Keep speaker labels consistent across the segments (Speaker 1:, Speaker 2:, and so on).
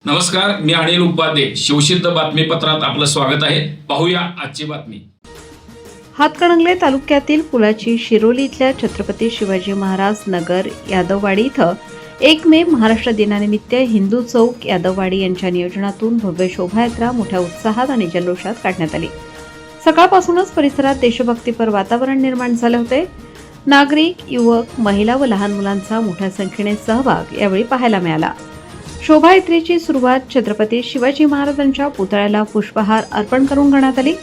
Speaker 1: नमस्कार, मी अनिल उपाध्ये. शिवसिद्ध बातमीपत्रात आपलं स्वागत आहे. पाहूया आजची बातमी.
Speaker 2: हातकणंगले तालुक्यातील पुलाची शिरोली इथल्या छत्रपती शिवाजी महाराज नगर यादववाडी इथं 1 मे महाराष्ट्र दिनानिमित्त हिंदू चौक यादववाडी यांच्या नियोजनातून भव्य शोभायात्रा मोठ्या उत्साहात आणि जल्लोषात काढण्यात आली. सकाळपासूनच परिसरात देशभक्तीपर वातावरण निर्माण झाले होते. नागरिक, युवक, महिला व लहान मुलांचा मोठ्या संख्येने सहभाग यावेळी पाहायला मिळाला. शोभायात्रेची सुरुवात छत्रपती शिवाजी महाराजांच्या पुतळ्याला पुष्पहार अर्पण करून करण्यात आली.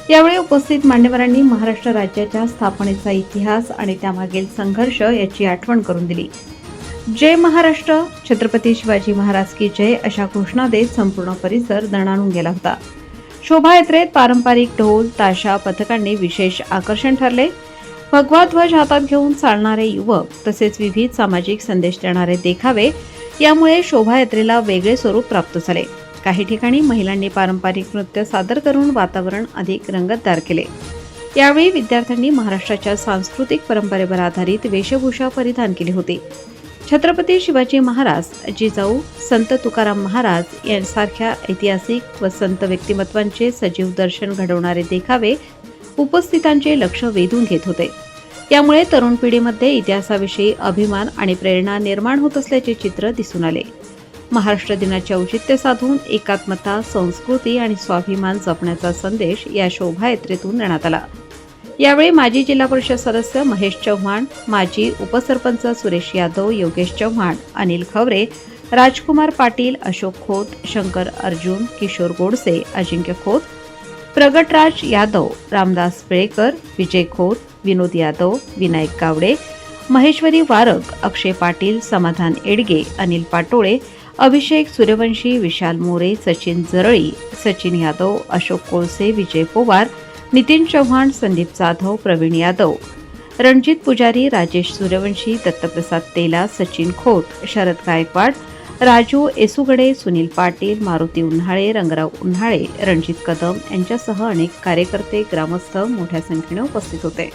Speaker 2: यावेळी उपस्थित मान्यवरांनी महाराष्ट्र राज्याच्या स्थापनेचा इतिहास आणि त्यामागील संघर्ष याची आठवण करून दिली. जय महाराष्ट्र, छत्रपती शिवाजी महाराज की जय अशा घोषणा देत संपूर्ण परिसर दणाणून गेला होता. शोभायात्रेत पारंपरिक ढोल ताशा पथकांनी विशेष आकर्षण ठरले. भगवा ध्वज हातात घेऊन चालणारे युवक तसेच विविध सामाजिक संदेश देणारे देखावे यामुळे शोभायात्रेला वेगळे स्वरूप प्राप्त झाले. काही ठिकाणी महिलांनी पारंपरिक नृत्य सादर करून वातावरण अधिक रंगतदार केले. यावेळी विद्यार्थ्यांनी महाराष्ट्राच्या सांस्कृतिक परंपरेवर आधारित वेशभूषा परिधान केली होती. छत्रपती शिवाजी महाराज, जिजाऊ, संत तुकाराम महाराज यांसारख्या ऐतिहासिक व संत व्यक्तिमत्वांचे सजीव दर्शन घडवणारे देखावे उपस्थितांचे लक्ष वेधून घेत होते. यामुळे तरुण पिढीमध्ये इतिहासाविषयी अभिमान आणि प्रेरणा निर्माण होत असल्याचे चित्र दिसून आले. महाराष्ट्र दिनाचे औचित्य साधून एकात्मता, संस्कृती आणि स्वाभिमान जपण्याचा संदेश या शोभायात्रेतून देण्यात आला. यावेळी माजी जिल्हा परिषद सदस्य महेश चव्हाण, माजी उपसरपंच सुरेश यादव, योगेश चव्हाण, अनिल खवरे, राजकुमार पाटील, अशोक खोत, शंकर अर्जुन, किशोर गोडसे, अजिंक्य खोत, प्रगटराज यादव, रामदास पेळेकर, विजय खोत, विनोद यादव, विनायक गावडे, महेश्वरी वारक, अक्षय पाटील, समाधान एडगे, अनिल पाटोळे, अभिषेक सूर्यवंशी, विशाल मोरे, सचिन जरळी, सचिन यादव, अशोक कोळसे, विजय पवार, नितीन चव्हाण, संदीप जाधव, प्रवीण यादव, रणजित पुजारी, राजेश सूर्यवंशी, दत्तप्रसाद तेला, सचिन खोत, शरद गायकवाड, राजू एसुगडे, सुनील पाटील, मारुती उन्हाळे, रंगराव उन्हाळे, रणजित कदम यांच्यासह अनेक कार्यकर्ते, ग्रामस्थ मोठ्या संख्येने उपस्थित होते.